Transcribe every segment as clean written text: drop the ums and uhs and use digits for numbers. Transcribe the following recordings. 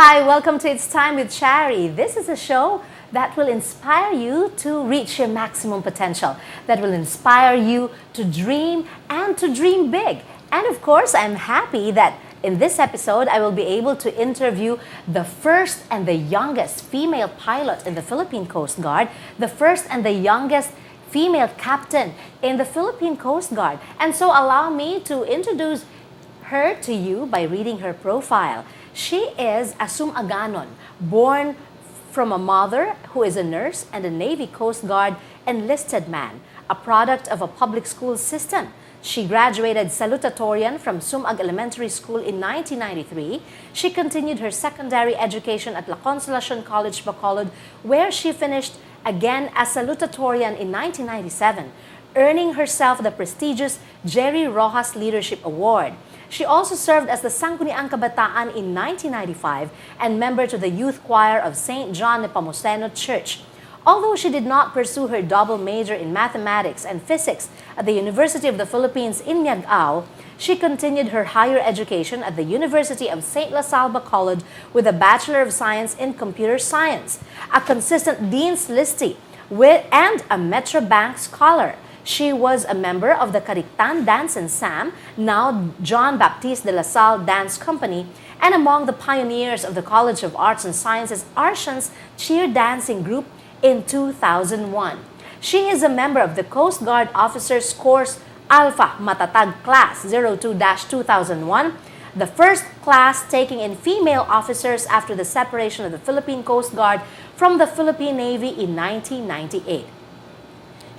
Hi, welcome to It's Time with Shari. This is a show that will inspire you to reach your maximum potential, that will inspire you to dream and to dream big. And of course, I'm happy that in this episode, I will be able to interview the first and the youngest female pilot in the Philippine Coast Guard, the first and the youngest female captain in the Philippine Coast Guard. And so allow me to introduce her to you by reading her profile. She is a Sumaganon, born from a mother who is a nurse and a Navy Coast Guard enlisted man, a product of a public school system. She graduated salutatorian from Sumag Elementary School in 1993. She continued her secondary education at La Consolacion College, Bacolod, where she finished again as salutatorian in 1997, earning herself the prestigious Jerry Rojas Leadership Award. She also served as the Sangguniang Kabataan in 1995 and member to the youth choir of St. John Nepomuceno Church. Although she did not pursue her double major in mathematics and physics at the University of the Philippines in Miagao, she continued her higher education at the University of St. La Salle Bacolod with a Bachelor of Science in Computer Science, a consistent Dean's Listee, and a Metro Bank Scholar. She was a member of the Carictan Dance and Sam, now John Baptiste de la Salle Dance Company, and among the pioneers of the College of Arts and Sciences Arshan's cheer dancing group in 2001. She is a member of the Coast Guard Officers Course Alpha Matatag Class 02-2001, the first class taking in female officers after the separation of the Philippine Coast Guard from the Philippine Navy in 1998.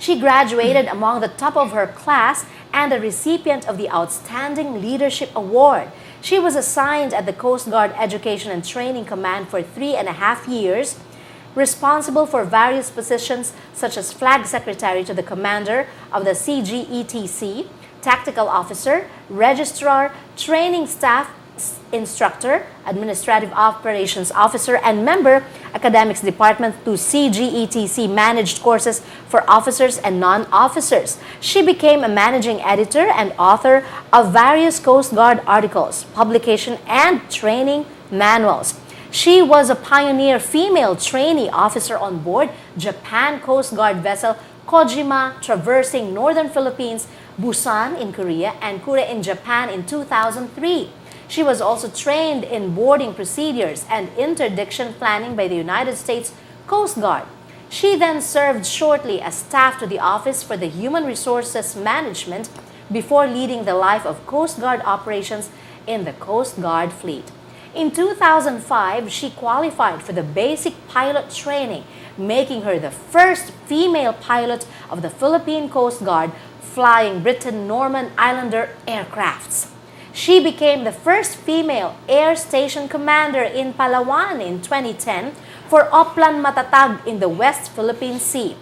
She graduated among the top of her class and a recipient of the Outstanding Leadership Award. She was assigned at the Coast Guard Education and Training Command for 3.5 years, responsible for various positions such as Flag Secretary to the Commander of the CGETC, Tactical Officer, Registrar, Training Staff Instructor, Administrative Operations Officer, and member Academics Department to CGETC managed courses for officers and non-officers. She became a managing editor and author of various Coast Guard articles, publication, and training manuals. She was a pioneer female trainee officer on board Japan Coast Guard vessel Kojima, traversing northern Philippines, Busan in Korea, and Kure in Japan in 2003. She was also trained in boarding procedures and interdiction planning by the United States Coast Guard. She then served shortly as staff to the Office for the Human Resources Management before leading the life of Coast Guard operations in the Coast Guard fleet. In 2005, she qualified for the basic pilot training, making her the first female pilot of the Philippine Coast Guard flying Britten Norman Islander aircrafts. She became the first female air station commander in Palawan in 2010 for Oplan Matatag in the West Philippine Sea.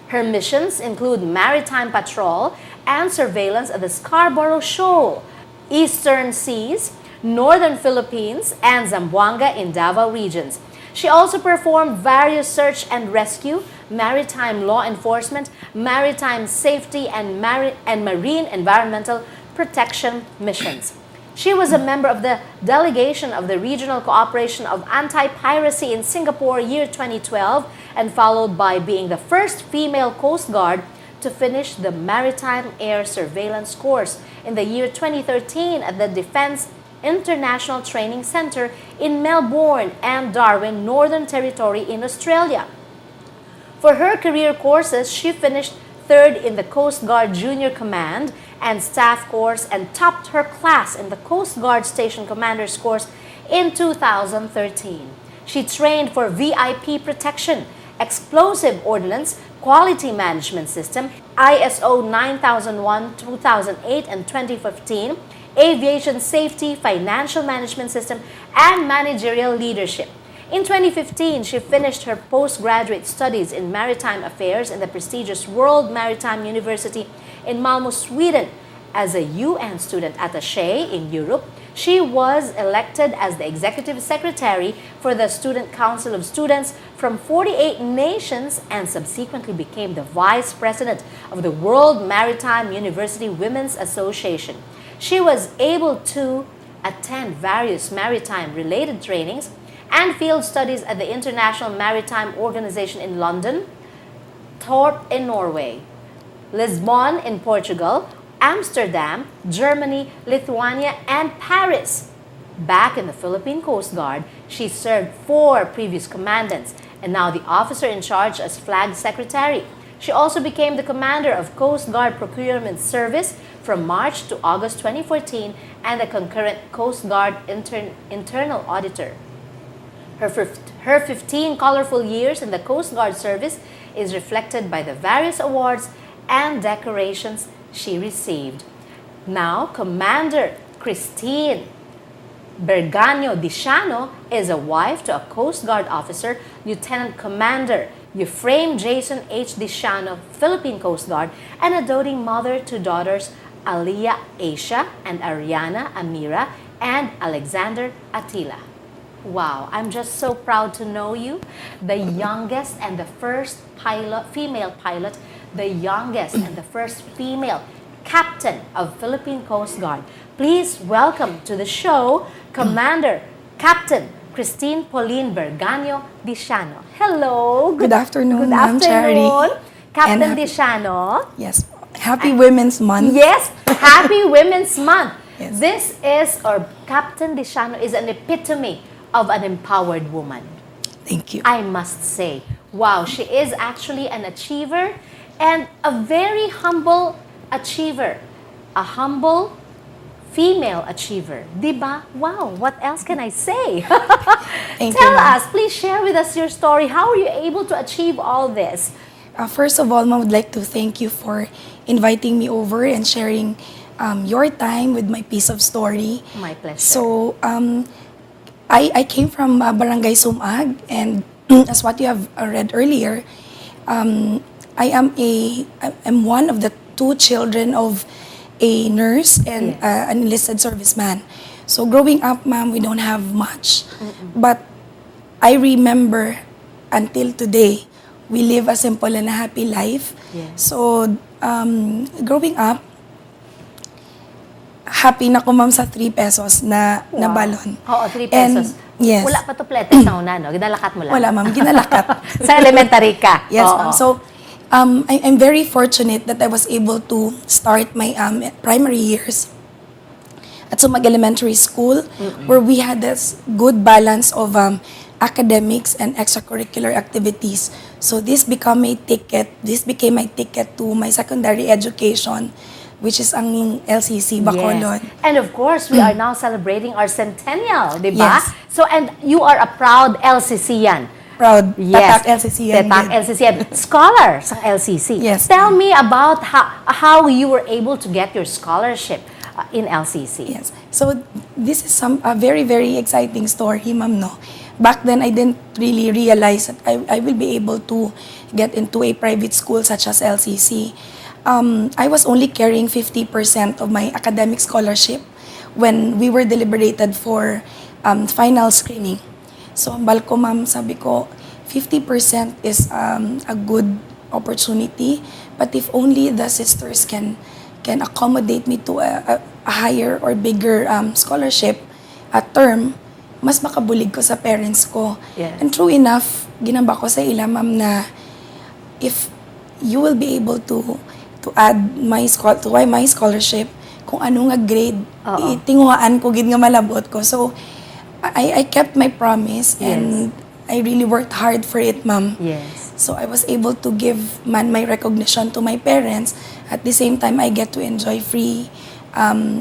Her missions include maritime patrol and surveillance of the Scarborough Shoal, Eastern Seas, Northern Philippines, and Zamboanga in Davao regions. She also performed various search and rescue, maritime law enforcement, maritime safety, and marine environmental protection missions. She was a member of the delegation of the Regional Cooperation of Anti-Piracy in Singapore year 2012 and followed by being the first female Coast Guard to finish the Maritime Air Surveillance course in the year 2013 at the Defense International Training Center in Melbourne and Darwin, Northern Territory in Australia. For her career courses, she finished third in the Coast Guard Junior Command and Staff course and topped her class in the Coast Guard Station Commander's course in 2013. She trained for VIP protection, explosive ordnance, quality management system, ISO 9001, 2008 and 2015, aviation safety, financial management system, and managerial leadership. In 2015, she finished her postgraduate studies in maritime affairs in the prestigious World Maritime University in Malmö, Sweden. As a UN student attaché in Europe, she was elected as the executive secretary for the Student Council of Students from 48 nations and subsequently became the vice president of the World Maritime University Women's Association. She was able to attend various maritime-related trainings and field studies at the International Maritime Organization in London, Torp in Norway, Lisbon in Portugal, Amsterdam, Germany, Lithuania, and Paris. Back in the Philippine Coast Guard, she served 4 previous commandants and now the officer in charge as Flag Secretary. She also became the commander of Coast Guard Procurement Service from March to August 2014 and the concurrent Coast Guard internal auditor. Her 15 colorful years in the Coast Guard service is reflected by the various awards and decorations she received. Now, Commander Christine Berganio Diciano is a wife to a Coast Guard officer, Lieutenant Commander Ephraim Jason H. Diciano, Philippine Coast Guard, and a doting mother to daughters Aliyah Asia and Ariana Amira and Alexander Attila. Wow, I'm just so proud to know you, the youngest and the first female pilot, the youngest and the first female captain of Philippine Coast Guard. Please welcome to the show, Commander Captain Christine Pauline Berganio Diciano. Hello. Good afternoon, Good Ma'am Charity. afternoon, Captain And Diciano. Yes. Happy Women's Month. Yes, Happy Women's Month. Yes. This is, or Captain Diciano is an epitome of an empowered woman. Thank you. I must say, wow, she is actually an achiever and a very humble achiever. A humble female achiever. Diba? Wow, what else can I say? Thank Tell you, ma'am. us, please share with us your story. How are you able to achieve all this? First of all, Ma'am, I would like to thank you for inviting me over and sharing your time with my piece of story. My pleasure. So, I came from Barangay Sumag, and as what you have read earlier, I'm one of the 2 children of a nurse and Yes. an enlisted serviceman. So growing up, Ma'am, we don't have much. But I remember until today, we live a simple and a happy life. Yes. So growing up, happy na ko, Ma'am, sa 3 pesos na Wow. balon. Oo, 3 And, pesos. yes. Wala pa to pletes na una, no? Ginalakat mo lang. Wala, Ma'am, ginalakat. Sa elementary ka. Yes, Oo. ma'am. So, I'm very fortunate that I was able to start my primary years at Sumag Elementary School, where we had this good balance of academics and extracurricular activities. So this became my ticket to my secondary education, which is ang LCC Bacolod. Yes. And of course, we are now celebrating our centennial, di ba? Yes. So, and you are a proud LCC yan. Proud. Yes. Tatak LCC yan. Tatak LCC yan. Scholar sa LCC. Yes. Tell me about how you were able to get your scholarship in LCC. Yes. So this is a very, very exciting story, Ma'am, no? Back then, I didn't really realize that I will be able to get into a private school such as LCC. I was only carrying 50% of my academic scholarship when we were deliberated for final screening. So, ang balko, Ma'am, sabi ko, 50% is a good opportunity, but if only the sisters can accommodate me to a higher or bigger scholarship at term, mas makabulig ko sa parents ko. Yes. And true enough, ginamba ko sa ila, Ma'am, na if you will be able to add my scholarship, kung ano nga grade, Oo. itinguhaan ko, gid nga malabot ko. So, I kept my promise and I really worked hard for it, Ma'am. Yes. So I was able to give my recognition to my parents. At the same time, I get to enjoy free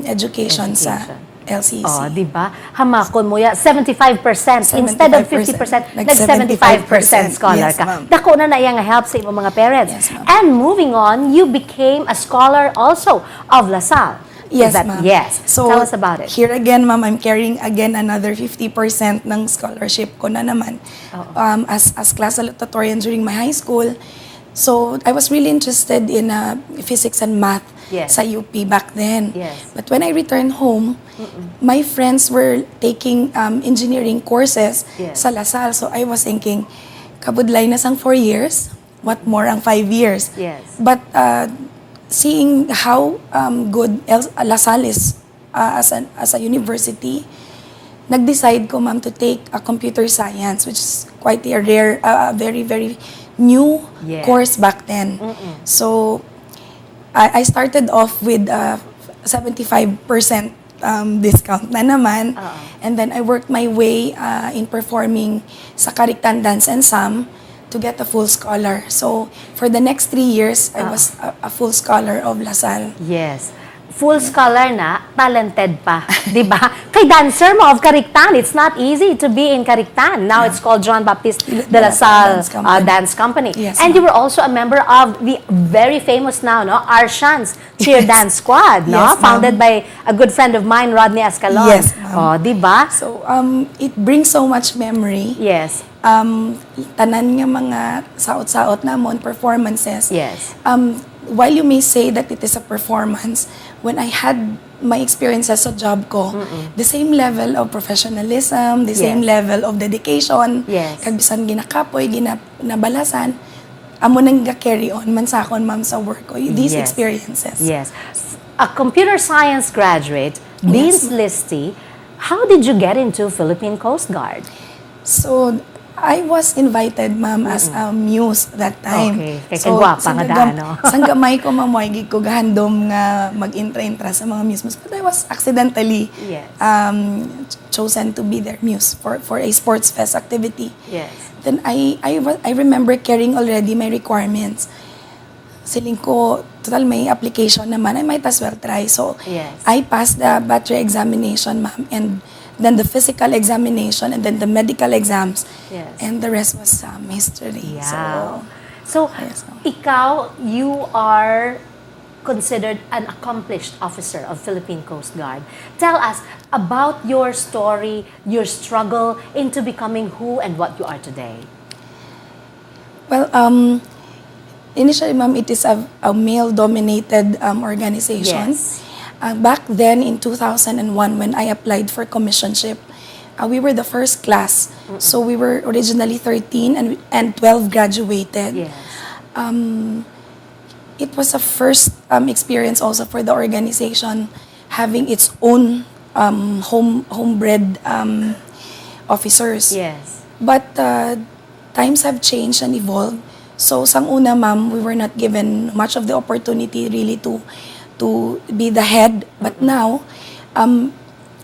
education sa LCC. Oh, di ba? Hamakon mo ya 75%. Instead of 50%, nag-75% scholar Yes, ka. ma'am. Dako na na iyang help sa imong mga parents. Yes, ma'am. And moving on, you became a scholar also of LaSalle. Yes, Is that- ma'am. Yes. So, Tell us about it. Here again, Ma'am, I'm carrying again another 50% ng scholarship ko na naman as class salutatorian during my high school. So, I was really interested in physics and math Yes. sa UP back then. Yes. But when I returned home, my friends were taking engineering courses Yes. sa LaSalle. So, I was thinking, kabudlay na sang 4 years, what more ang 5 years? Yes. But seeing how good LaSalle is as a university, nag-decide ko, ma'am, to take a computer science, which is quite a rare, very, very new Yes. course back then. So, I started off with 75% discount na naman. And then I worked my way in performing sa Kariktan Dance Ensemble to get a full scholar. So, for the next 3 years, I was a full scholar of LaSalle. Yes. Full scholar na, talented pa. Di ba? Kay dancer mo of Kariktan, it's not easy to be in Kariktan. Now it's called John Baptiste de la Salle Dance Company. Yes, and you were also a member of the very famous now, no, Arshan's Cheer Dance Squad, no? Yes, ma'am. Founded by a good friend of mine, Rodney Escalon. Yes, ma'am. Oh, di ba? So, it brings so much memory. Yes. Tanan nga mga saot-saot namon, performances. Yes. While you may say that it is a performance, when I had my experiences sa job ko, the same level of professionalism, the same Yes. level of dedication, Yes. kag bisan ginakapoy, ginabalasan, amo nang ga-carry on man sa akon, ma'am, sa work ko. These Yes. experiences. Yes. A computer science graduate, Dean's Listy, how did you get into Philippine Coast Guard? So, I was invited, ma'am, as a muse that time. Okay. Kaya kagwapa nga daan, no? Sang gamay ko, ma'am, gig ko gahandom nga mag-intra-intra sa mga muses. But I was accidentally Yes. chosen to be their muse for a sports fest activity. Yes. Then I remember carrying already my requirements. Siling ko, total may application naman, I might as well try. So, Yes. I passed the battery examination, ma'am, and then the physical examination, and then the medical exams. Yes. And the rest was history. Yeah. So, yes, ikaw, you are considered an accomplished officer of Philippine Coast Guard. Tell us about your story, your struggle into becoming who and what you are today. Well, initially, ma'am, it is a male-dominated organization. Yes. Back then, in 2001, when I applied for commissionship, we were the first class. So we were originally 13 and 12 graduated. Yes. It was a first experience also for the organization having its own homebred officers. Yes. But times have changed and evolved. So sang una, ma'am, we were not given much of the opportunity really to be the head. But now,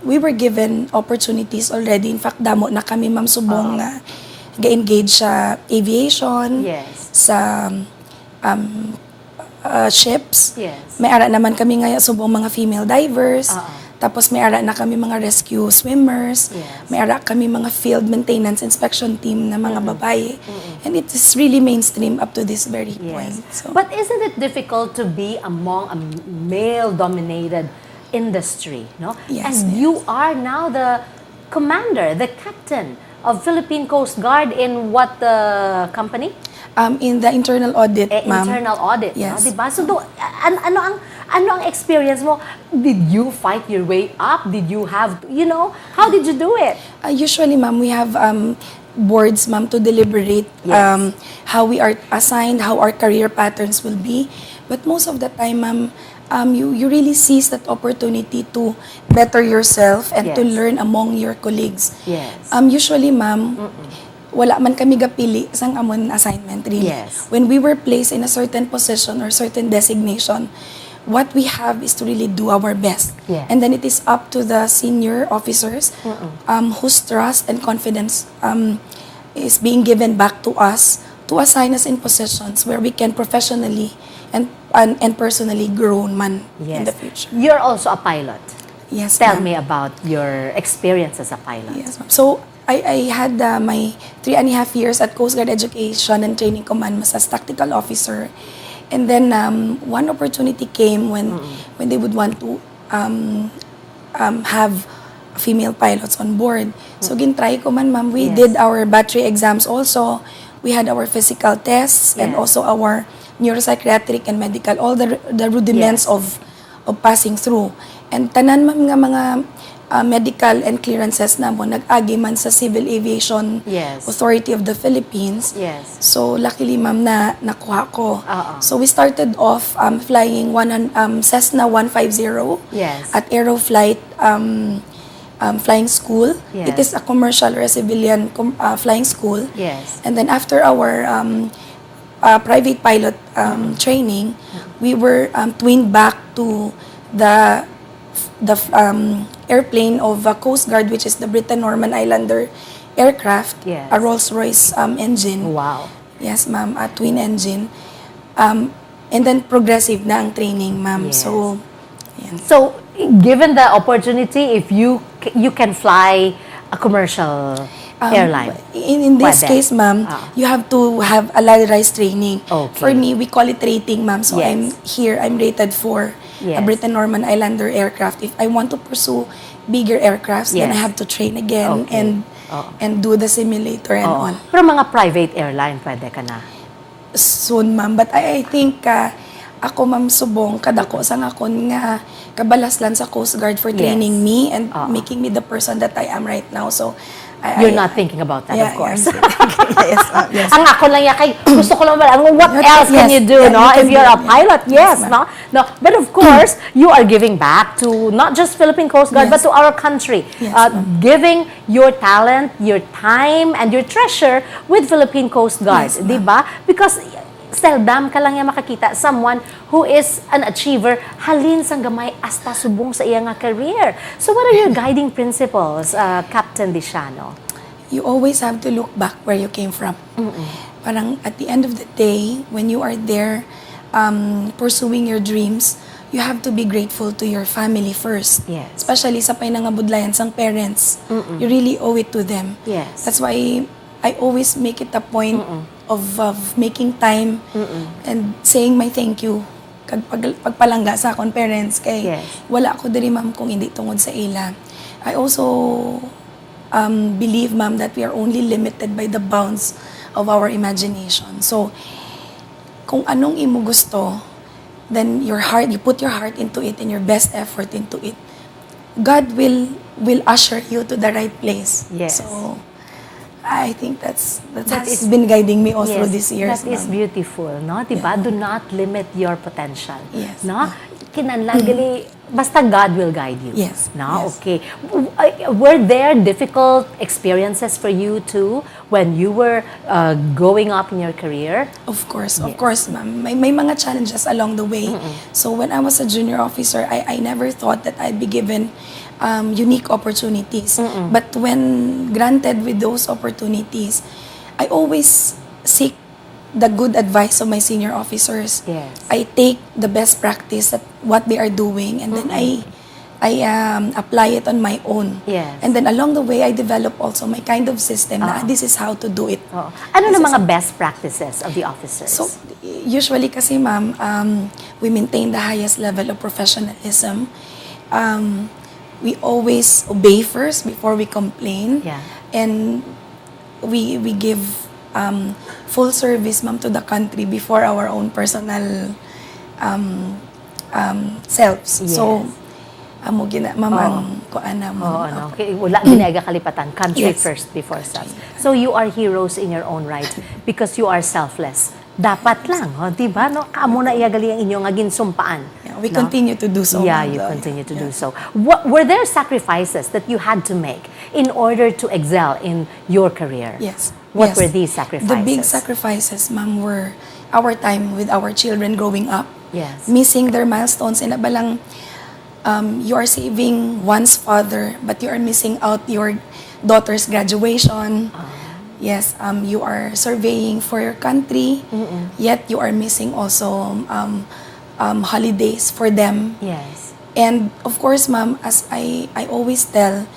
we were given opportunities already. In fact, damo na kami, ma'am, subong nga ga-engage sa aviation, Yes. sa ships. Yes. May ara naman kami nga subong mga female divers. Tapos may ara na kami mga rescue swimmers. Yes. May ara kami mga field maintenance inspection team na mga babae. And it is really mainstream up to this very point. So, But isn't it difficult to be among a male-dominated industry, no? Yes, And you are now the commander, the captain of Philippine Coast Guard in what company? in the internal audit, ma'am. Internal audit, Yes. no? Diba? So, ano ang experience mo? Did you fight your way up? Did you have, how did you do it? Usually, ma'am, we have boards, ma'am, to deliberate Yes. how we are assigned, how our career patterns will be. But most of the time, ma'am, you really seize that opportunity to better yourself and to Yes. learn among your colleagues. Yes. Usually, ma'am, wala man kami gapili sang amon assignment, really. Yes. When we were placed in a certain position or certain designation, what we have is to really do our best. Yes. And then it is up to the senior officers whose trust and confidence is being given back to us to assign us in positions where we can professionally and personally grow man in the future. You're also a pilot. Yes, Tell ma'am. me about your experience as a pilot. Yes, ma'am. So, I had my 3.5 years at Coast Guard Education and Training Command as tactical officer. And then one opportunity came when they would want to have female pilots on board. So gintry ko man, ma'am. We Yes. did our battery exams also. We had our physical tests and Yes. also our neuropsychiatric and medical, all the rudiments Yes. of passing through. And tanan, ma'am, nga mga medical and clearances na mo, nag-agi man sa Civil Aviation Yes. Authority of the Philippines. Yes. So, luckily, ma'am, na nakuha ko. Oo. So, we started off flying Cessna 150 Yes. at Aeroflight flying school. Yes. It is a commercial or a civilian flying school. Yes. And then after our private pilot training, we were twined back to the airplane of Coast Guard, which is the Britain Norman Islander aircraft, Yes. a Rolls-Royce engine. Wow. Yes, ma'am, a twin engine. And then progressive na ang training, ma'am. Yes. So, yan. So, given the opportunity, if you can fly a commercial airline. In this Pwede. case, ma'am, you have to have a ladderized training. Okay. For me, we call it rating, ma'am. So Yes. I'm rated for Yes. a Britain Norman Islander aircraft. If I want to pursue bigger aircrafts, then I Yes. have to train again Okay. and do the simulator and Oo. on. Pero mga private airline, pwede ka na. Soon, ma'am. But I think ako, ma'am, subong kadako sang akon nga kabalaslan sa Coast Guard for training Yes. me and making me the person that I am right now. So, You're not thinking about that, yeah, of course. yes, yes. Ang ako lang yan, kay gusto ko lang malaman, what Yes, else can yes, you do, yeah, no? you can If you're do a it, yeah. pilot, yes, Yes, no? No, but of course, you are giving back to not just Philippine Coast Guard, but Yes. to our country. Yes, ma'am. Giving your talent, your time, and your treasure with Philippine Coast Guard, Yes, di ba? Because seldom ka lang yan makakita someone who is an achiever, halin sang gamay hasta subong sa iya nga career. So what are your guiding principles, Captain Diciano? You always have to look back where you came from. Parang at the end of the day, when you are there pursuing your dreams, you have to be grateful to your family first. Yes. Especially sa pinangabudlayan sang parents. You really owe it to them. Yes. That's why I always make it a point of making time and saying my thank you pagpalangga sa akong parents kay Yes. wala ako diri, ma'am, kung hindi tungod sa ila. I also believe, ma'am, that we are only limited by the bounds of our imagination. So, kung anong imo gusto, then you put your heart into it and your best effort into it. God will usher you to the right place. Yes. So, I think that has been guiding me all through these years. That is ma'am. beautiful, no? Diba? Do not limit your potential. Yes. No? Kinanlang gali, basta God will guide you. Yes. No? Yes. Okay. Were there difficult experiences for you too when you were growing up in your career? Of course, ma'am. May mga challenges along the way. So when I was a junior officer, I never thought that I'd be given unique opportunities. But when granted with those opportunities, I always seek the good advice of my senior officers. Yes. I take the best practice at what they are doing, and then I apply it on my own. Yes. And then along the way, I develop also my kind of system na this is how to do it. Oo. Ano na This is mga best practices of the officers? So, usually kasi, ma'am, we maintain the highest level of professionalism. We always obey first before we complain. Yeah. And we give full service, ma'am, to the country before our own personal selves. Yes. So, amo gina, ma'am, ang kuana mo. Oo, no? Okay, wala ginaga kalipatan. Country Yes. first before self. So you are heroes in your own right because you are selfless. Dapat lang, di ba? No? Kaamo na iyagali ang inyong agin sumpaan. Yeah, we no? continue to do so. Yeah, ma'am. you continue to do so. Were there sacrifices that you had to make in order to excel in your career? Yes. What Yes. were these sacrifices? The big sacrifices, ma'am, were our time with our children growing up. Yes. Missing their milestones. And balang you are saving one's father, but you are missing out your daughter's graduation. Yes, you are surveying for your country, yet you are missing also holidays for them. Yes. And of course, ma'am, as I always tell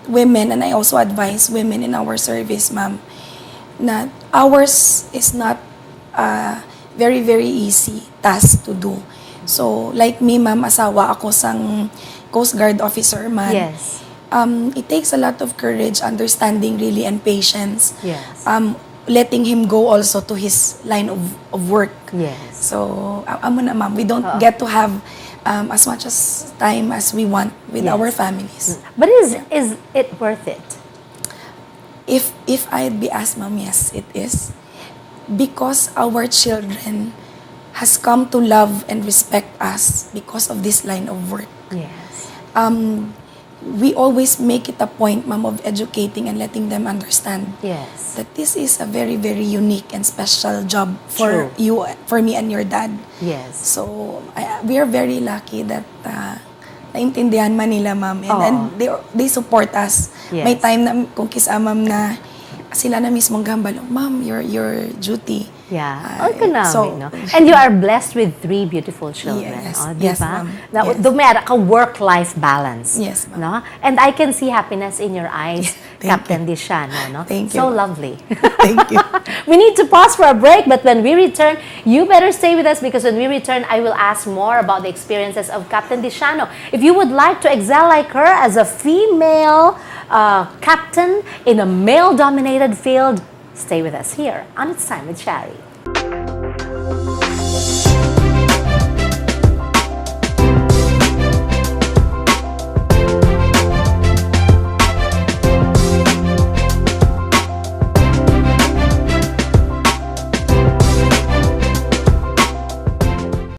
women, and I also advise women in our service, ma'am, na ours is not a very, very easy task to do. So, like me, ma'am, asawa ako sang Coast Guard officer man. Yes. It takes a lot of courage, understanding really, and patience. Yes. Letting him go also to his line of work. Yes. So, amo na, ma'am, we don't get to have as much as time as we want with Yes. our families. But is it worth it? If I'd be asked, ma'am, yes, it is. Because our children has come to love and respect us because of this line of work. Yes. We always make it a point, ma'am, of educating and letting them understand Yes. that this is a very, very unique and special job True. for you, for me and your dad. Yes. So, we are very lucky that naintindihan man nila, ma'am. And they support us. Yes. May time na kung kisa, ma'am, na sila na mismong gambalo, ma'am, your duty. Yeah. Okay na, so- no? And you are blessed with 3 beautiful children. Yes. Oh, Yes, diba? ma'am. Na, Yes. Dumera ka work-life balance. Yes, ma'am. No? And I can see happiness in your eyes, Thank Captain Dishano. No? Thank So you. lovely. Thank you. We need to pause for a break, but when we return, you better stay with us because when we return, I will ask more about the experiences of Captain Dishano. If you would like to excel like her as a female captain in a male-dominated field, stay with us here on It's Time with Shari.